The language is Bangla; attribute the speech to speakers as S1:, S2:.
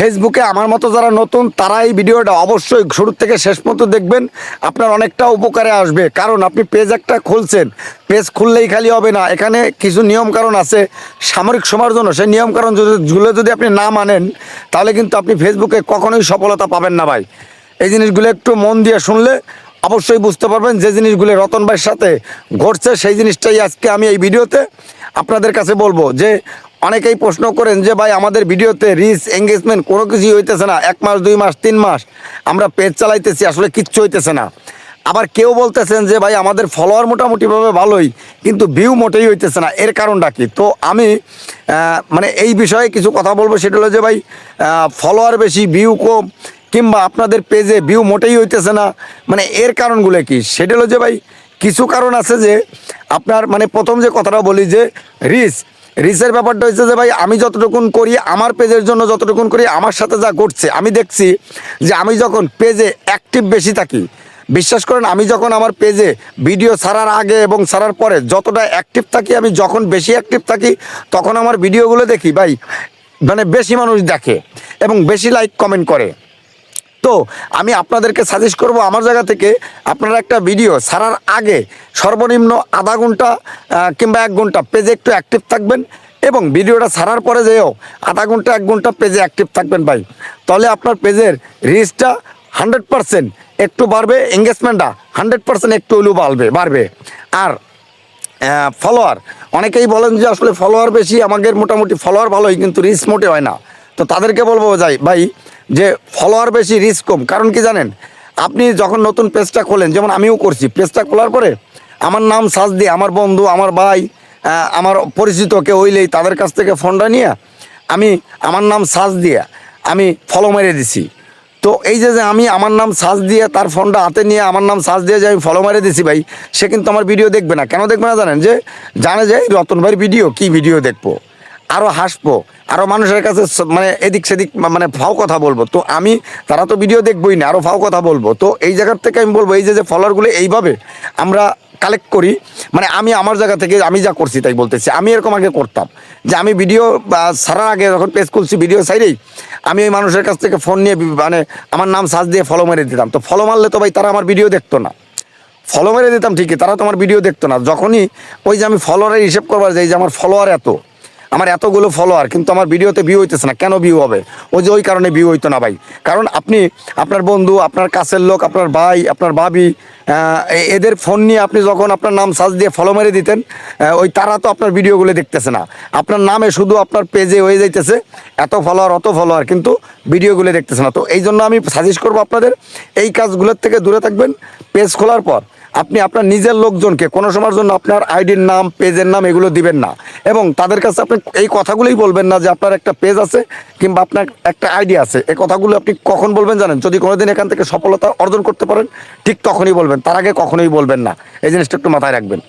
S1: ফেসবুকে আমার মতো যারা নতুন তারা এই ভিডিওটা অবশ্যই শুরু থেকে শেষ পর্যন্ত দেখবেন, আপনার অনেকটা উপকারে আসবে। কারণ আপনি পেজ একটা খুলছেন, পেজ খুললেই খালি হবে না, এখানে কিছু নিয়মকানুন আছে সামরিক সময়ের জন্য। সেই নিয়মকানুন যদি আপনি না মানেন তাহলে কিন্তু আপনি ফেসবুকে কখনোই সফলতা পাবেন না ভাই। এই জিনিসগুলো একটু মন দিয়ে শুনলে অবশ্যই বুঝতে পারবেন যে জিনিসগুলো রতন ভাইয়ের সাথে ঘটছে, সেই জিনিসটাই আজকে আমি এই ভিডিওতে আপনাদের কাছে বলবো। যে অনেকেই প্রশ্ন করেন যে ভাই আমাদের ভিডিওতে রিচ এঙ্গেজমেন্ট কোনো কিছুই হইতেছে না, 1 মাস 2 মাস 3 মাস আমরা পেজ চালাইতেছি, আসলে কিচ্ছু হইতেছে না। আবার কেউ বলতেছেন যে ভাই আমাদের ফলোয়ার মোটামুটিভাবে ভালোই, কিন্তু ভিউ মোটেই হইতেছে না, এর কারণটা কি? তো আমি মানে এই বিষয়ে কিছু কথা বলবো। সেটা হলো যে ভাই ফলোয়ার বেশি ভিউ কম, কিংবা আপনাদের পেজে ভিউ মোটেই হইতেছে না, মানে এর কারণগুলো কি? সেটা হলো যে ভাই কিছু কারণ আছে। যে আপনার মানে প্রথম যে কথাটা বলি যে রিচের ব্যাপারটা হচ্ছে যে ভাই আমি যতটুকুন করি আমার পেজের জন্য, যতটুকুন করি আমার সাথে যা ঘটছে, আমি দেখছি যে আমি যখন পেজে অ্যাক্টিভ বেশি থাকি, বিশ্বাস করেন আমি যখন আমার পেজে ভিডিও ছাড়ার আগে এবং ছাড়ার পরে যতটা অ্যাক্টিভ থাকি, আমি যখন বেশি অ্যাক্টিভ থাকি তখন আমার ভিডিওগুলো দেখি ভাই মানে বেশি মানুষ দেখে এবং বেশি লাইক কমেন্ট করে। তো আমি আপনাদেরকে সাজেস্ট করব আমার জায়গা থেকে আপনারা একটা ভিডিও ছাড়ার আগে সর্বনিম্ন আধা ঘন্টা কিংবা 1 ঘন্টা পেজে একটু অ্যাক্টিভ থাকবেন, এবং ভিডিওটা ছাড়ার পরে যেও আধা ঘন্টা 1 ঘন্টা পেজে অ্যাক্টিভ থাকবেন ভাই। তাহলে আপনার পেজের রিচটা 100% একটু বাড়বে, এঙ্গেজমেন্টটা 100% একটু হলেও বাড়বে। আর ফলোয়ার, অনেকেই বলেন যে আসলে ফলোয়ার বেশি, আমাদের মোটামুটি ফলোয়ার ভালোই কিন্তু রিচ মোটে হয় না। তো তাদেরকে বলবো ভাই যে ফলোয়ার বেশি রিচ কম। কারণ কি জানেন, আপনি যখন নতুন পেজটা খোলেন, যেমন আমিও করছি, পেজটা খোলার পরে আমার নাম সার্চ দিয়ে আমার বন্ধু, আমার ভাই, আমার পরিচিত কেউ হইলেই তাদের কাছ থেকে ফোনটা নিয়ে আমি আমার নাম সার্চ দিয়ে আমি ফলো মেরে দিছি। তো এই যে আমি আমার নাম সার্চ দিয়ে তার ফোনটা হাতে নিয়ে আমার নাম সার্চ দিয়ে যে আমি ফলো মেরে দিছি ভাই, সে কিন্তু আমার ভিডিও দেখবে না। কেন দেখবে না জানেন? যে জানে যে রতন ভাইয়ের ভিডিও, কি ভিডিও দেখবো, আরও হাসবো, আরও মানুষের কাছে মানে এদিক সেদিক মানে ফাও কথা বলবো। তো আমি তারা তো ভিডিও দেখবই না, আরও ফাও কথা বলবো। তো এই জায়গার থেকে আমি বলবো এই যে ফলোয়ারগুলো এইভাবে আমরা কালেক্ট করি, মানে আমি আমার জায়গা থেকে আমি যা করছি তাই বলতেছি। আমি এরকম আগে করতাম যে আমি ভিডিও ছাড়ার আগে যখন পেজ খুলছি ভিডিও সাইডেই আমি ওই মানুষের কাছ থেকে ফোন নিয়ে মানে আমার নাম সার্চ দিয়ে ফলো মেরে দিতাম। তো ফলো মারলে তো ভাই তারা আমার ভিডিও দেখতো না, ফলো মেরে দিতাম ঠিকই, তারা তো আমার ভিডিও দেখতো না। যখনই ওই যে আমি ফলোয়ারের হিসেব করবার যাই যে আমার ফলোয়ার আমার এতগুলো ফলোয়ার কিন্তু আমার ভিডিওতে ভিউ হইতেছে না, কেন ভিউ হবে? ওই কারণে ভিউ হইতো না ভাই। কারণ আপনি আপনার বন্ধু, আপনার কাছের লোক, আপনার ভাই, আপনার ভাবি, এদের ফোন নিয়ে আপনি যখন আপনার নাম সার্চ দিয়ে ফলো মেরে দিতেন, ওই তারা তো আপনার ভিডিওগুলো দেখতেছে না, আপনার নামে শুধু আপনার পেজে হয়ে যাইতেছে এত ফলোয়ার, কিন্তু ভিডিওগুলো দেখতেছে না। তো এই জন্য আমি সাজেস্ট করবো আপনাদের এই কাজগুলোর থেকে দূরে থাকবেন। পেজ খোলার পর আপনি আপনার নিজের লোকজনকে কোনো সময়ের জন্য আপনার আইডির নাম, পেজের নাম এগুলো দিবেন না, এবং তাদের কাছে আপনি এই কথাগুলোই বলবেন না যে আপনার একটা পেজ আছে কিংবা আপনার একটা আইডি আছে। এই কথাগুলো আপনি কখন বলবেন জানেন? যদি কোনোদিন এখান থেকে সফলতা অর্জন করতে পারেন ঠিক তখনই বলবেন, তার আগে কখনোই বলবেন না। এই জিনিসটা একটু মাথায় রাখবেন।